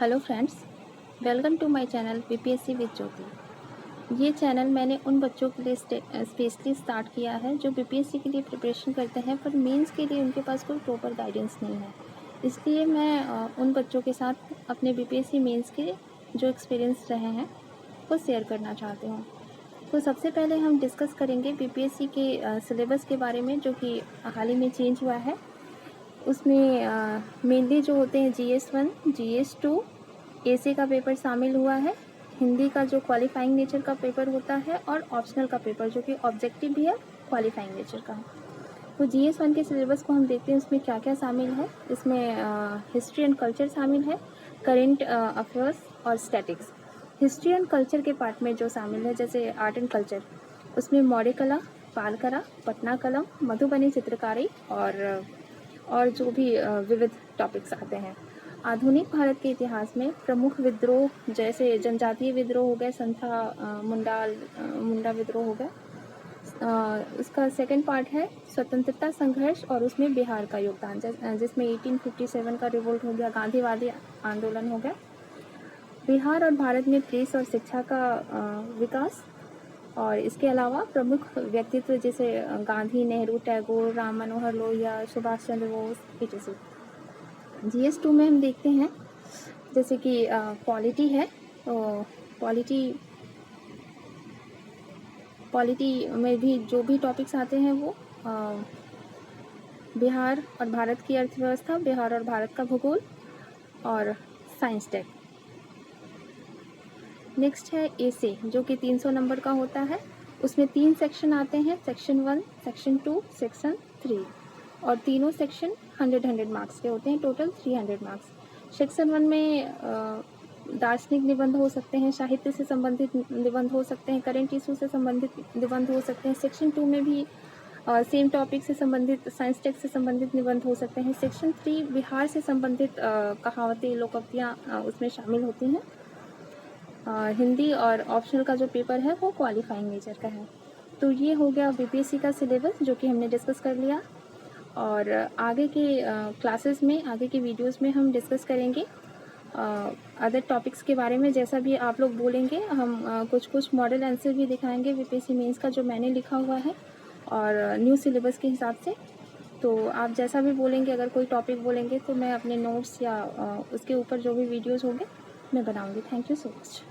Hello friends, welcome to my channel BPSC with Jyoti. ये channel मैंने उन बच्चों के लिए स्पेशली स्टार्ट किया है जो बीपीएससी के लिए प्रिपरेशन करते हैं पर मेंस के लिए उनके पास कोई प्रॉपर गाइडेंस नहीं है। इसलिए मैं उन बच्चों के साथ अपने बीपीएससी मेंस के जो एक्सपीरियंस रहे हैं वो शेयर करना चाहती हूँ। तो सबसे पहले हम डिस्कस करेंगे बीपीएससी के सिलेबस के बारे में, जो कि हाल ही में चेंज हुआ है। उसमें मेनली जो होते हैं GS1, GS2, एसी का पेपर शामिल हुआ है, हिंदी का जो क्वालिफाइंग नेचर का पेपर होता है और ऑप्शनल का पेपर जो कि ऑब्जेक्टिव भी है, क्वालिफाइंग नेचर का। तो GS1 के सिलेबस को हम देखते हैं उसमें क्या क्या शामिल है। इसमें हिस्ट्री एंड कल्चर शामिल है, करेंट अफेयर्स और स्टैटिक्स। हिस्ट्री एंड कल्चर के पार्ट में जो शामिल है जैसे आर्ट एंड कल्चर, उसमें मौर्य कला, पाल कला, पटना कला, मधुबनी चित्रकारी और जो भी विविध टॉपिक्स आते हैं। आधुनिक भारत के इतिहास में प्रमुख विद्रोह जैसे जनजातीय विद्रोह हो गए, संथा मुंडा विद्रोह हो गया। उसका सेकंड पार्ट है स्वतंत्रता संघर्ष और उसमें बिहार का योगदान, जिसमें 1857 का रिवोल्ट हो गया, गांधीवादी आंदोलन हो गया। बिहार और भारत में प्रेस और शिक्षा का विकास, और इसके अलावा प्रमुख व्यक्तित्व जैसे गांधी, नेहरू, टैगोर, राम मनोहर लोहिया, सुभाष चंद्र बोस etc। GS2 में हम देखते हैं जैसे कि पॉलिटी है, तो पॉलिटी में भी जो भी टॉपिक्स आते हैं वो बिहार और भारत की अर्थव्यवस्था, बिहार और भारत का भूगोल और साइंस टेक। नेक्स्ट है एसे, जो कि 300 नंबर का होता है। उसमें 3 सेक्शन आते हैं, सेक्शन 1, सेक्शन 2, सेक्शन 3, और तीनों सेक्शन 100 मार्क्स के होते हैं, टोटल 300 मार्क्स। सेक्शन 1 में दार्शनिक निबंध हो सकते हैं, साहित्य से संबंधित निबंध हो सकते हैं, करेंट इशू से संबंधित निबंध हो सकते हैं। सेक्शन 2 में भी सेम टॉपिक से संबंधित, साइंस टेक से संबंधित निबंध हो सकते हैं। सेक्शन 3 बिहार से संबंधित कहावतें, लोकोक्तियाँ उसमें शामिल होती हैं। हिंदी और ऑप्शनल का जो पेपर है वो क्वालिफाइंग नेचर का है। तो ये हो गया बीपीएससी का सिलेबस जो कि हमने डिस्कस कर लिया, और आगे के क्लासेस में, आगे के वीडियोस में हम डिस्कस करेंगे अदर टॉपिक्स के बारे में। जैसा भी आप लोग बोलेंगे हम कुछ मॉडल आंसर भी दिखाएंगे बीपीएससी मेंस का जो मैंने लिखा हुआ है और न्यू सिलेबस के हिसाब से। तो आप जैसा भी बोलेंगे, अगर कोई टॉपिक बोलेंगे तो मैं अपने नोट्स या उसके ऊपर जो भी वीडियोज़ होंगे मैं बनाऊँगी। Thank you so much.